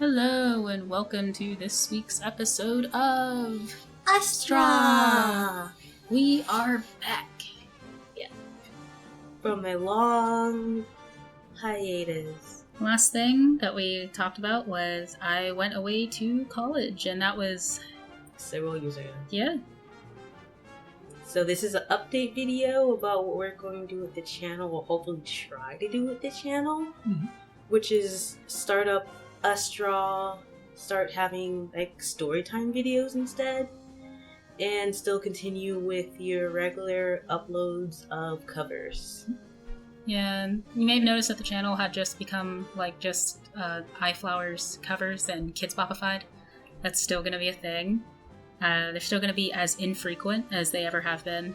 Hello and welcome to this week's episode of Astra! We are back. Yeah. From a long hiatus. Last thing that we talked about was I went away to college, and that was several years ago. Yeah. So this is an update video about what we're going to do with the channel, or hopefully try to do with the channel, which is start up Astra, start having like storytime videos instead, and still continue with your regular uploads of covers. Yeah, you may have noticed that the channel had just become like just iFlowers covers and Kids Bopified. That's still going to be a thing. They're still going to be as infrequent as they ever have been.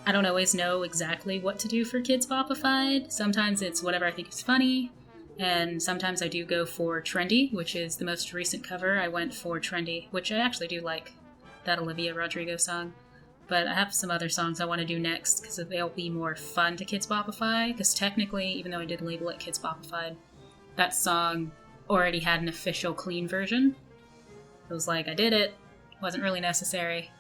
I don't always know exactly what to do for Kids Bopified. Sometimes it's whatever I think is funny, and sometimes I do go for trendy, which is the most recent cover. I went for trendy, which I actually do like, that Olivia Rodrigo song. But I have some other songs I want to do next because they'll be more fun to Kids Bopify. Because technically, even though I did label it Kids Bopified, that song already had an official clean version. It was like, I did it. Wasn't really necessary.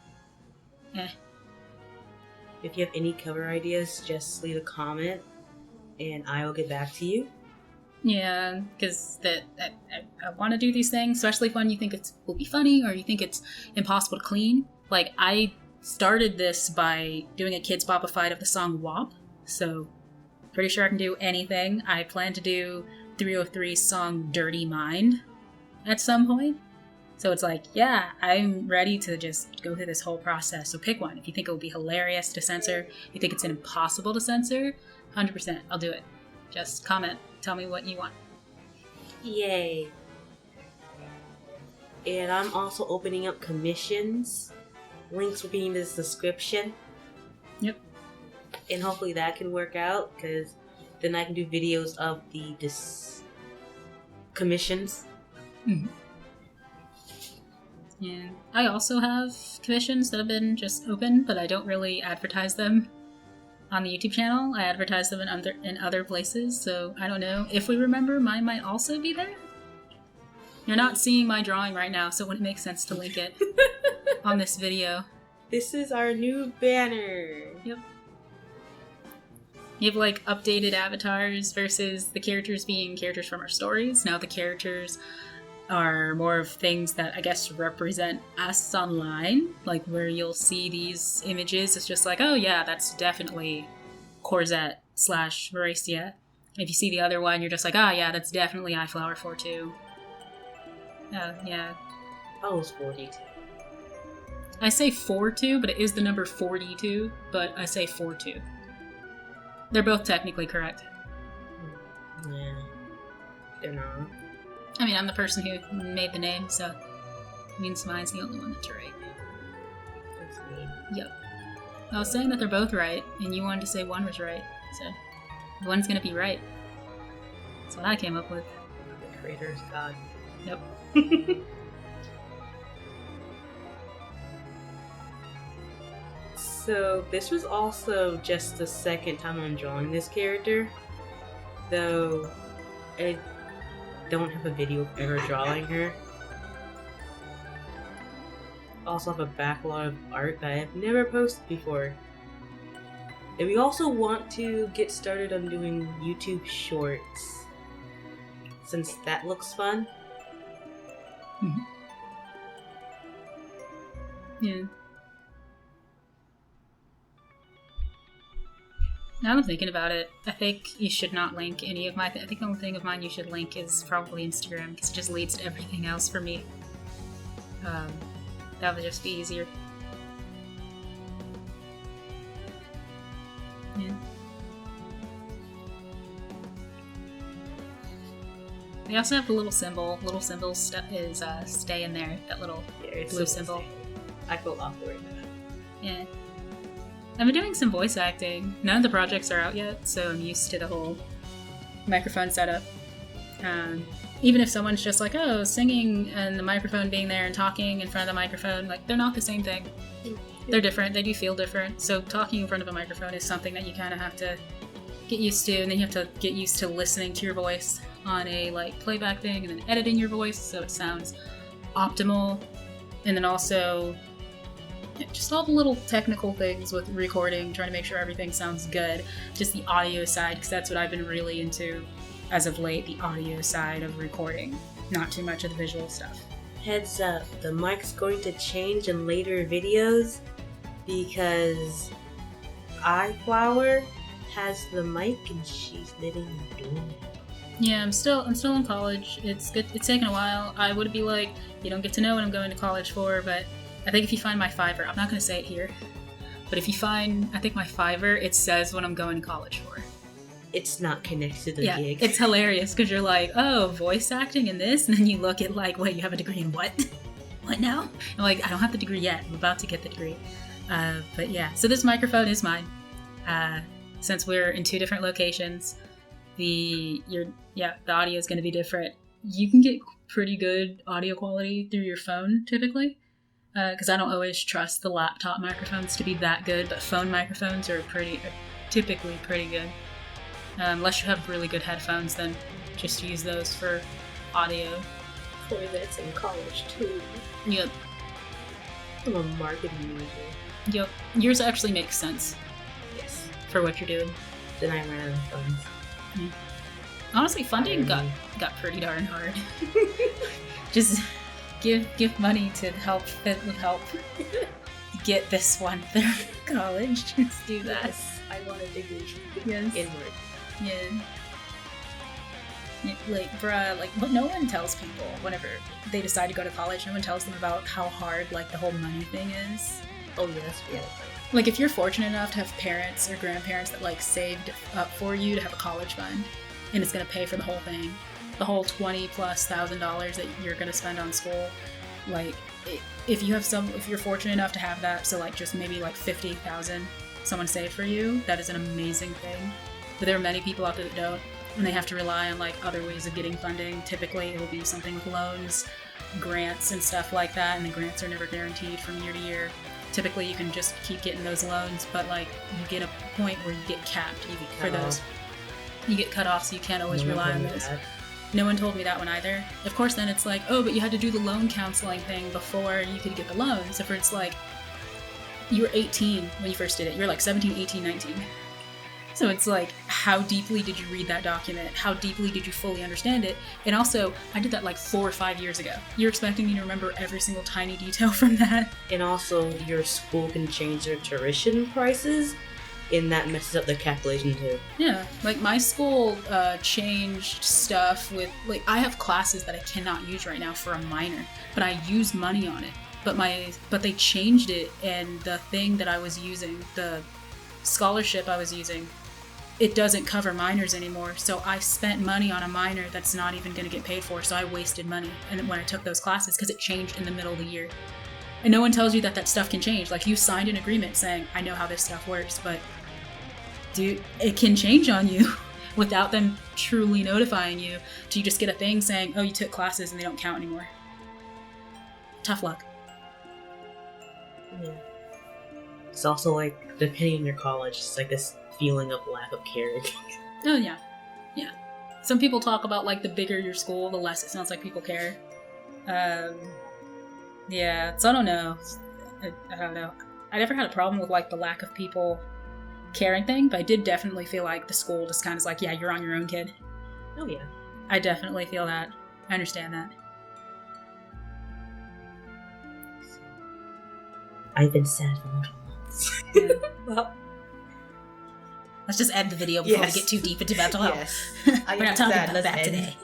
If you have any cover ideas, just leave a comment and I will get back to you. Yeah, because I want to do these things, especially when you think it will be funny or you think it's impossible to clean. Like, I started this by doing a Kids Bopified of the song WAP, so pretty sure I can do anything. I plan to do 303's song Dirty Mind at some point. So it's like, yeah, I'm ready to just go through this whole process. So pick one. If you think it will be hilarious to censor, you think it's impossible to censor, 100%, I'll do it. Just comment. Tell me what you want. Yay. And I'm also opening up commissions. Links will be in the description. Yep. And hopefully that can work out, because then I can do videos of the commissions. Mm-hmm. Yeah. I also have commissions that have been just open, but I don't really advertise them on the YouTube channel. I advertise them in other places, so I don't know. If we remember, mine might also be there. You're not seeing my drawing right now, so it wouldn't make sense to link it on this video. This is our new banner. Yep. You have like updated avatars versus the characters being characters from our stories. Now the characters are more of things that I guess represent us online, like where you'll see these images. It's just like, oh yeah, that's definitely Corzet / Meracia. If you see the other one, you're just like, oh yeah, that's definitely iFlower 42. Yeah. I was 42. I say 42, but it is the number 42, but I say 42. They're both technically correct. Yeah. They're not. I mean, I'm the person who made the name, so it means mine's the only one that's right. That's me. Yep. I was saying that they're both right, and you wanted to say one was right, so one's gonna be right. That's what I came up with. The creator is God. Yep. So this was also just the second time I'm drawing this character, though I don't have a video of ever drawing her. Also have a backlog of art that I have never posted before. And we also want to get started on doing YouTube shorts, since that looks fun. Mm-hmm. Yeah. Now I'm thinking about it. I think you should not link any of my... I think the only thing of mine you should link is probably Instagram, because it just leads to everything else for me. That would just be easier. Yeah. We also have the little symbol. Little symbol is stay in there. That little blue symbol. I feel awkward. Yeah. I've been doing some voice acting. None of the projects are out yet, so I'm used to the whole microphone setup. Even if someone's just like, oh, singing and the microphone being there and talking in front of the microphone, like, they're not the same thing. They're different. They do feel different. So talking in front of a microphone is something that you kind of have to get used to, and then you have to get used to listening to your voice. on a like playback thing and then editing your voice so it sounds optimal. And then also just all the little technical things with recording, trying to make sure everything sounds good. Just the audio side, because that's what I've been really into as of late, the audio side of recording. Not too much of the visual stuff. Heads up, the mic's going to change in later videos because iFlower has the mic and she's letting me do it. Yeah, I'm still in college. It's good. It's taken a while. I would be like, you don't get to know what I'm going to college for, but I think if you find my Fiverr, I'm not going to say it here, but if you find, I think my Fiverr, it says what I'm going to college for. It's not connected to the gig. It's hilarious because you're like, oh, voice acting in this, and then you look at like, wait, you have a degree in what? What now? I'm like, I don't have the degree yet. I'm about to get the degree. But yeah, so this microphone is mine. Since we're in 2 different locations, the audio is going to be different. You can get pretty good audio quality through your phone typically, because I don't always trust the laptop microphones to be that good, but phone microphones are typically pretty good. Unless you have really good headphones, then just use those for audio. Corzet's in college too. Yep. I'm a marketing major. Yep. Yours actually makes sense. Yes. For what you're doing. Then I ran out of funds. Yeah. Honestly, funding got pretty darn hard. Just give money to help get this one through college. Just do that. Yes, I want a degree. Yes. Inward. Yeah. Like, bruh, like, what no one tells people whenever they decide to go to college, no one tells them about how hard, like, the whole money thing is. Oh, yes, yeah. Like, if you're fortunate enough to have parents or grandparents that, like, saved up for you to have a college fund, and it's gonna pay for the whole thing, the whole $20,000+ that you're gonna spend on school, like, if you're fortunate enough to have that, so, like, just maybe, like, $50,000 someone saved for you, that is an amazing thing. But there are many people out there that don't, and they have to rely on like other ways of getting funding. Typically it will be something with loans, grants and stuff like that, and the grants are never guaranteed from year to year. Typically you can just keep getting those loans, but like you get a point where you get capped for those. You get cut off, so you can't always rely on those. No one told me that one either. Of course then it's like, oh, but you had to do the loan counseling thing before you could get the loans. If it's like you were 18 when you first did it, you're like 17, 18, 19. So it's like, how deeply did you read that document? How deeply did you fully understand it? And also, I did that like 4 or 5 years ago. You're expecting me to remember every single tiny detail from that? And also, your school can change their tuition prices, and that messes up the calculation too. Yeah, like my school changed stuff with, like, I have classes that I cannot use right now for a minor, but I use money on it. But they changed it, and the thing that I was using, the scholarship I was using, it doesn't cover minors anymore, so I spent money on a minor that's not even going to get paid for, so I wasted money and when I took those classes because it changed in the middle of the year. And no one tells you that stuff can change. Like, you signed an agreement saying, I know how this stuff works, but dude, it can change on you without them truly notifying you. So you just get a thing saying, oh, you took classes and they don't count anymore. Tough luck. Yeah. It's also like, depending on your college, it's like this feeling of lack of caring. Oh yeah. Yeah. Some people talk about like the bigger your school, the less it sounds like people care. Yeah, so I don't know. I don't know. I never had a problem with like the lack of people caring thing, but I did definitely feel like the school just kind of is like, yeah, you're on your own, kid. Oh yeah. I definitely feel that. I understand that. I've been sad for multiple months. Yeah. Well, let's just end the video before we get too deep into mental health. Yes. We're not talking about that today.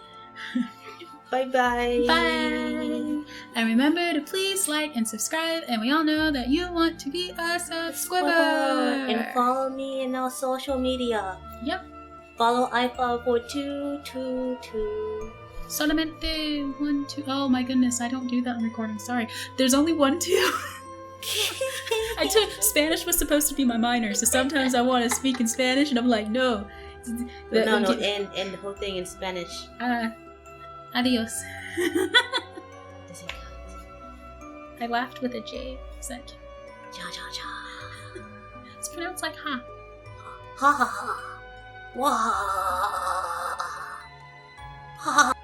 Bye-bye. Bye. And remember to please like and subscribe, and we all know that you want to be a subscriber. And follow me in our social media. Yep. Follow iFlower4222. Solamente 1, 2. Oh my goodness, I don't do that in recording. Sorry. There's only 1, 2. I took Spanish was supposed to be my minor, so sometimes I want to speak in Spanish, and I'm like, no. And the whole thing in Spanish. Adios. I laughed with a J. Is that cute? Cha cha cha. It's pronounced like ha. Ha ha ha. Wah. Ha